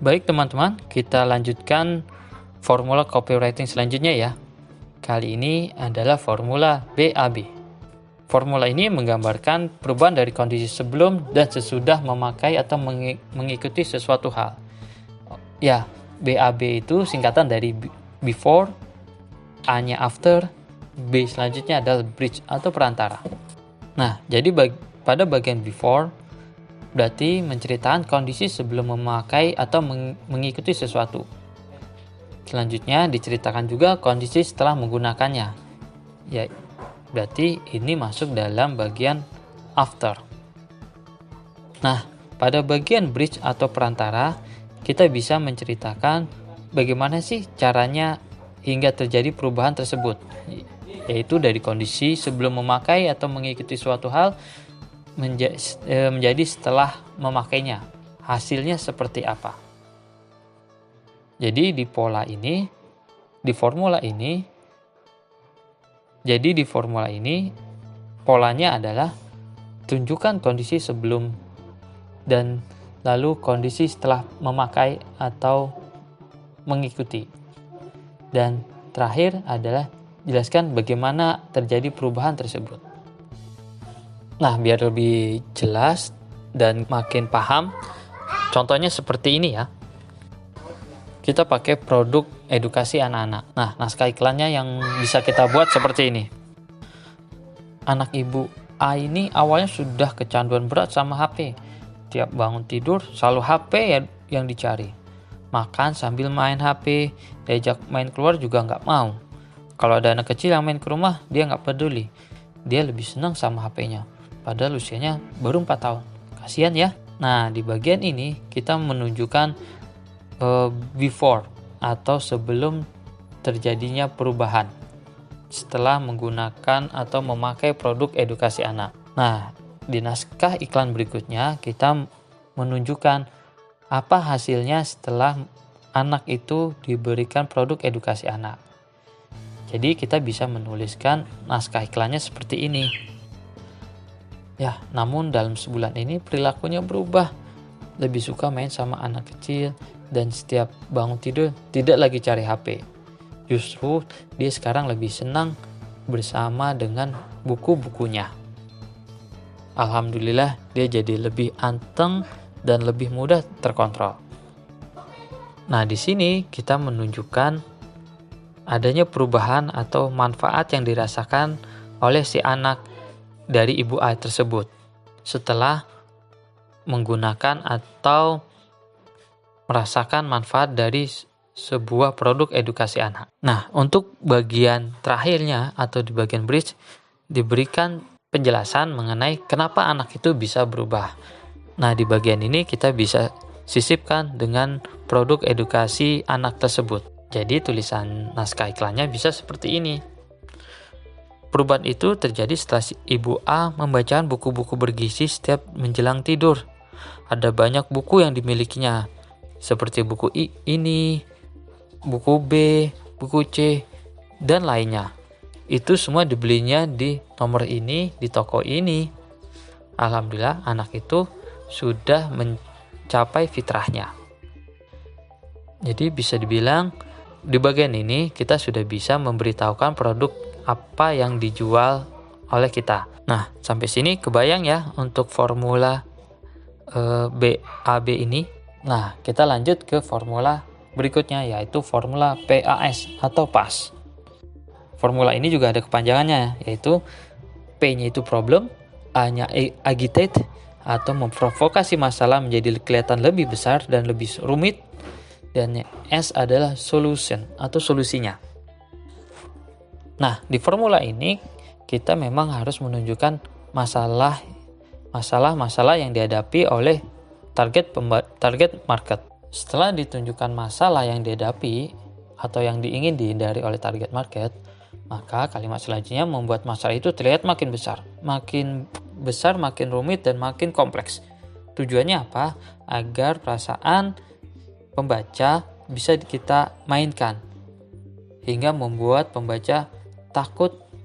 Baik teman-teman, kita lanjutkan formula copywriting selanjutnya ya. Kali ini adalah formula BAB. Formula ini menggambarkan perubahan dari kondisi sebelum dan sesudah memakai atau mengikuti sesuatu hal. Ya, BAB itu singkatan dari before, A-nya after, B selanjutnya adalah bridge atau perantara. Nah, jadi pada bagian before berarti menceritakan kondisi sebelum memakai atau mengikuti sesuatu. Selanjutnya diceritakan juga kondisi setelah menggunakannya. Ya, berarti ini masuk dalam bagian after. Nah, pada bagian bridge atau perantara, kita bisa menceritakan bagaimana sih caranya hingga terjadi perubahan tersebut. Yaitu dari kondisi sebelum memakai atau mengikuti suatu hal menjadi setelah memakainya. Hasilnya seperti apa? Jadi di formula ini polanya adalah tunjukkan kondisi sebelum dan lalu kondisi setelah memakai atau mengikuti. Dan terakhir adalah jelaskan bagaimana terjadi perubahan tersebut. Nah, biar lebih jelas dan makin paham, contohnya seperti ini ya. Kita pakai produk edukasi anak-anak. Nah, naskah iklannya yang bisa kita buat seperti ini. Anak ibu A ini awalnya sudah kecanduan berat sama HP. Tiap bangun tidur selalu HP yang dicari. Makan sambil main HP, diajak main keluar juga nggak mau. Kalau ada anak kecil yang main ke rumah, dia nggak peduli. Dia lebih senang sama HP-nya. Padahal usianya baru 4 tahun. Kasihan ya. Nah, di bagian ini kita menunjukkan before atau sebelum terjadinya perubahan setelah menggunakan atau memakai produk edukasi anak. Nah, di naskah iklan berikutnya kita menunjukkan apa hasilnya setelah anak itu diberikan produk edukasi anak. Jadi kita bisa menuliskan naskah iklannya seperti ini. Ya, namun dalam sebulan ini perilakunya berubah. Lebih suka main sama anak kecil dan setiap bangun tidur tidak lagi cari HP. Justru dia sekarang lebih senang bersama dengan buku-bukunya. Alhamdulillah dia jadi lebih anteng dan lebih mudah terkontrol. Nah, di sini kita menunjukkan adanya perubahan atau manfaat yang dirasakan oleh si anak dari ibu A tersebut setelah menggunakan atau merasakan manfaat dari sebuah produk edukasi anak. Nah, untuk bagian terakhirnya atau di bagian bridge diberikan penjelasan mengenai kenapa anak itu bisa berubah. Nah, di bagian ini kita bisa sisipkan dengan produk edukasi anak tersebut. Jadi tulisan naskah iklannya bisa seperti ini. Perubahan itu terjadi setelah ibu A membacakan buku-buku bergizi setiap menjelang tidur. Ada banyak buku yang dimilikinya, seperti buku ini, buku B, buku C, dan lainnya. Itu semua dibelinya di nomor ini, di toko ini. Alhamdulillah anak itu sudah mencapai fitrahnya. Jadi bisa dibilang di bagian ini kita sudah bisa memberitahukan produk apa yang dijual oleh kita. Nah, sampai sini kebayang ya untuk formula BAB ini. Nah, kita lanjut ke formula berikutnya, yaitu formula PAS atau PAS. Formula ini juga ada kepanjangannya, yaitu P-nya itu problem, A-nya agitate atau memprovokasi masalah menjadi kelihatan lebih besar dan lebih rumit, dan S adalah solution atau solusinya. Nah, di formula ini kita memang harus menunjukkan masalah yang dihadapi oleh target market. Setelah ditunjukkan masalah yang dihadapi atau yang ingin dihindari oleh target market, maka kalimat selanjutnya membuat masalah itu terlihat makin besar, makin rumit dan makin kompleks. Tujuannya apa? Agar perasaan pembaca bisa kita mainkan hingga membuat pembaca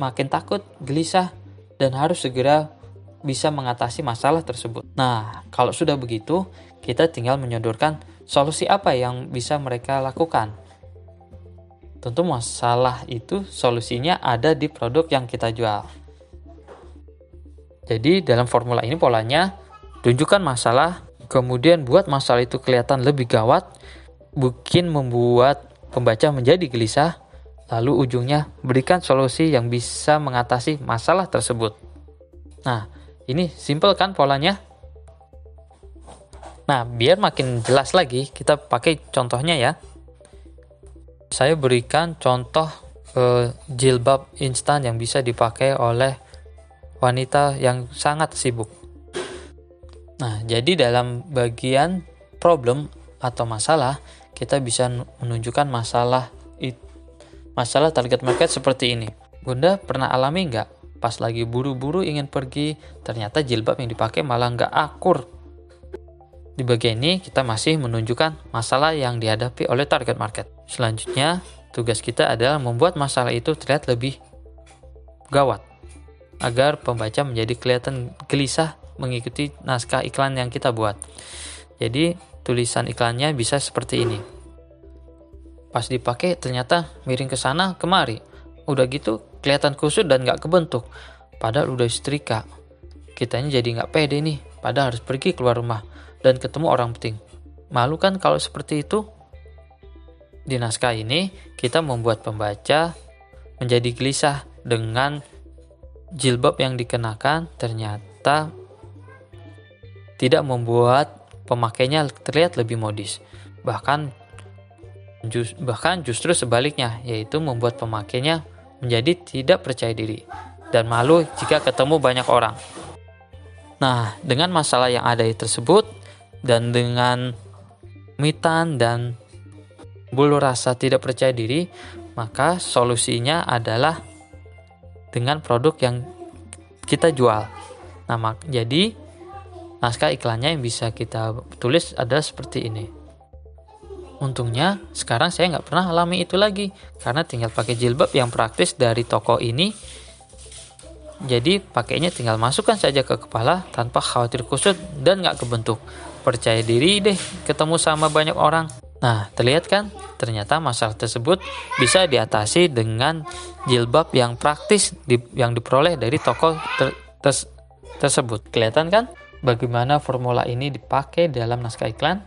makin takut, gelisah, dan harus segera bisa mengatasi masalah tersebut. Nah, kalau sudah begitu, kita tinggal menyodorkan solusi apa yang bisa mereka lakukan? Tentu masalah itu solusinya ada di produk yang kita jual. Jadi dalam formula ini polanya, tunjukkan masalah, kemudian buat masalah itu kelihatan lebih gawat, bikin membuat pembaca menjadi gelisah, lalu ujungnya berikan solusi yang bisa mengatasi masalah tersebut. Nah, ini simple kan polanya? Nah, biar makin jelas lagi, kita pakai contohnya ya. Saya berikan contoh jilbab instan yang bisa dipakai oleh wanita yang sangat sibuk. Nah, jadi dalam bagian problem atau masalah, kita bisa menunjukkan masalah target market seperti ini. Bunda pernah alami nggak? Pas lagi buru-buru ingin pergi, ternyata jilbab yang dipakai malah nggak akur. Di bagian ini kita masih menunjukkan masalah yang dihadapi oleh target market. Selanjutnya, tugas kita adalah membuat masalah itu terlihat lebih gawat, agar pembaca menjadi kelihatan gelisah mengikuti naskah iklan yang kita buat. Jadi, tulisan iklannya bisa seperti ini. Pas dipakai ternyata miring ke sana kemari. Udah gitu kelihatan kusut dan nggak kebentuk. Padahal udah setrika. Kitanya jadi nggak pede nih, padahal harus pergi keluar rumah dan ketemu orang penting. Malu kan kalau seperti itu? Di naskah ini, kita membuat pembaca menjadi gelisah dengan jilbab yang dikenakan ternyata tidak membuat pemakainya terlihat lebih modis. Bahkan justru sebaliknya, yaitu membuat pemakainya menjadi tidak percaya diri dan malu jika ketemu banyak orang. Nah, dengan masalah yang ada tersebut, dan dengan mitan dan bulu rasa tidak percaya diri, maka solusinya adalah dengan produk yang kita jual. Nah, jadi naskah iklannya yang bisa kita tulis adalah seperti ini. Untungnya sekarang saya nggak pernah alami itu lagi, karena tinggal pakai jilbab yang praktis dari toko ini. Jadi pakainya tinggal masukkan saja ke kepala tanpa khawatir kusut dan nggak kebentuk. Percaya diri deh ketemu sama banyak orang. Nah, terlihat kan? Ternyata masalah tersebut bisa diatasi dengan jilbab yang praktis yang diperoleh dari toko tersebut. Kelihatan kan bagaimana formula ini dipakai dalam naskah iklan?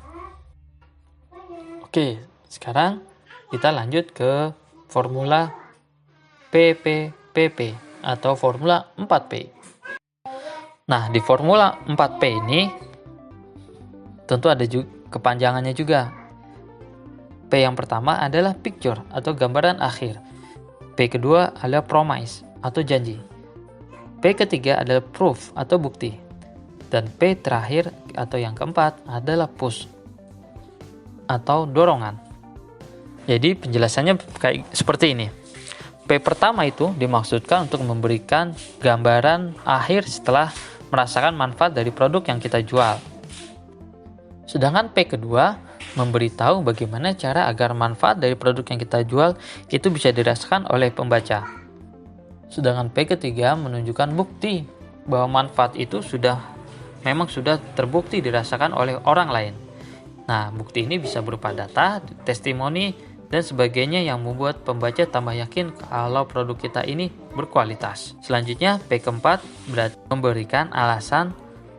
Oke, sekarang kita lanjut ke formula PPPP atau formula 4P. Nah, di formula 4P ini tentu ada kepanjangannya juga. P yang pertama adalah picture atau gambaran akhir. P kedua adalah promise atau janji. P ketiga adalah proof atau bukti. Dan P terakhir atau yang keempat adalah push atau dorongan. Jadi penjelasannya kayak seperti ini. P pertama itu dimaksudkan untuk memberikan gambaran akhir setelah merasakan manfaat dari produk yang kita jual. Sedangkan P kedua memberitahu bagaimana cara agar manfaat dari produk yang kita jual itu bisa dirasakan oleh pembaca. Sedangkan P ketiga menunjukkan bukti bahwa manfaat itu memang sudah terbukti dirasakan oleh orang lain. Nah, bukti ini bisa berupa data, testimoni, dan sebagainya yang membuat pembaca tambah yakin kalau produk kita ini berkualitas. Selanjutnya, P keempat berarti memberikan alasan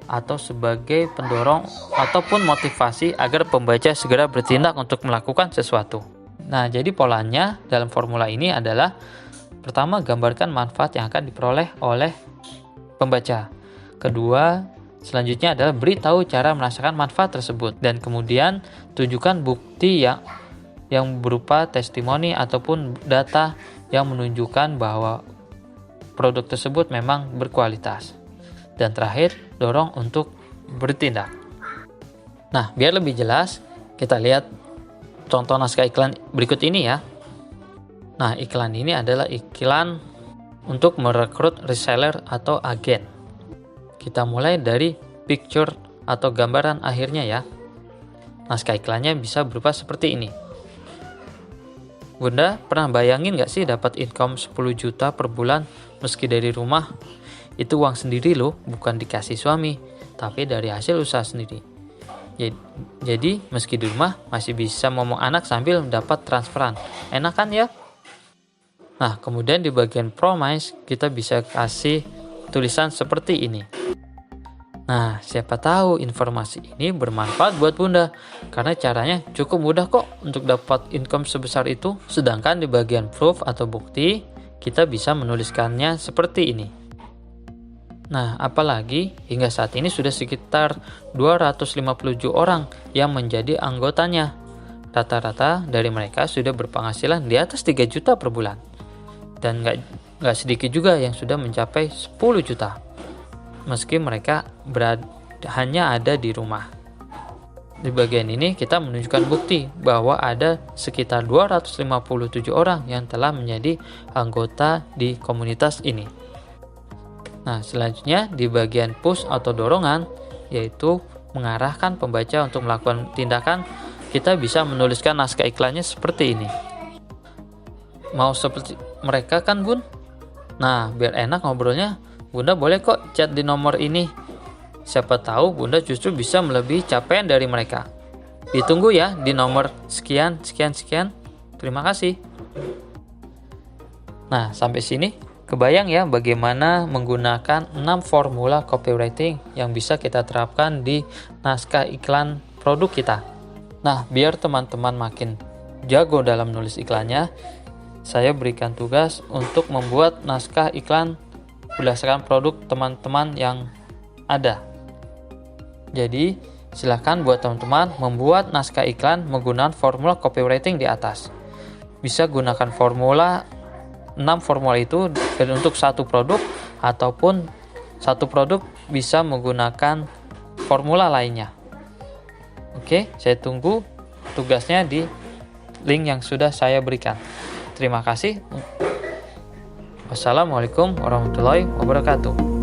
atau sebagai pendorong ataupun motivasi agar pembaca segera bertindak untuk melakukan sesuatu. Nah, jadi polanya dalam formula ini adalah pertama, gambarkan manfaat yang akan diperoleh oleh pembaca. Kedua, selanjutnya adalah beritahu cara merasakan manfaat tersebut. Dan kemudian tunjukkan bukti yang berupa testimoni ataupun data yang menunjukkan bahwa produk tersebut memang berkualitas. Dan terakhir, dorong untuk bertindak. Nah, biar lebih jelas, kita lihat contoh naskah iklan berikut ini ya. Nah, iklan ini adalah iklan untuk merekrut reseller atau agen. Kita mulai dari picture atau gambaran akhirnya ya. Naskah iklannya bisa berupa seperti ini. Bunda, pernah bayangin gak sih dapat income 10 juta per bulan meski dari rumah? Itu uang sendiri loh, bukan dikasih suami, tapi dari hasil usaha sendiri. Jadi meski di rumah masih bisa ngomong anak sambil dapat transferan. Enak kan ya? Nah, kemudian di bagian promise kita bisa kasih tulisan seperti ini. Nah, siapa tahu informasi ini bermanfaat buat Bunda, karena caranya cukup mudah kok untuk dapat income sebesar itu. Sedangkan di bagian proof atau bukti, kita bisa menuliskannya seperti ini. Nah, apalagi hingga saat ini sudah sekitar 257 orang yang menjadi anggotanya. Rata-rata dari mereka sudah berpenghasilan di atas 3 juta per bulan. Dan gak sedikit juga yang sudah mencapai 10 juta. Meski mereka hanya ada di rumah. Di bagian ini kita menunjukkan bukti bahwa ada sekitar 257 orang yang telah menjadi anggota di komunitas ini. Nah, selanjutnya di bagian push atau dorongan, yaitu mengarahkan pembaca untuk melakukan tindakan, kita bisa menuliskan naskah iklannya seperti ini. Mau seperti mereka kan, Bun? Nah, biar enak ngobrolnya, Bunda boleh kok chat di nomor ini. Siapa tahu Bunda justru bisa melebihi capaian dari mereka. Ditunggu ya di nomor sekian. Terima kasih. Nah, sampai sini kebayang ya bagaimana menggunakan 6 formula copywriting yang bisa kita terapkan di naskah iklan produk kita. Nah, biar teman-teman makin jago dalam nulis iklannya, saya berikan tugas untuk membuat naskah iklan berdasarkan produk teman-teman yang ada. Jadi, silakan buat teman-teman membuat naskah iklan menggunakan formula copywriting di atas. Bisa gunakan 6 formula itu untuk satu produk, ataupun satu produk bisa menggunakan formula lainnya. Oke, saya tunggu tugasnya di link yang sudah saya berikan. Terima kasih. Wassalamualaikum warahmatullahi wabarakatuh.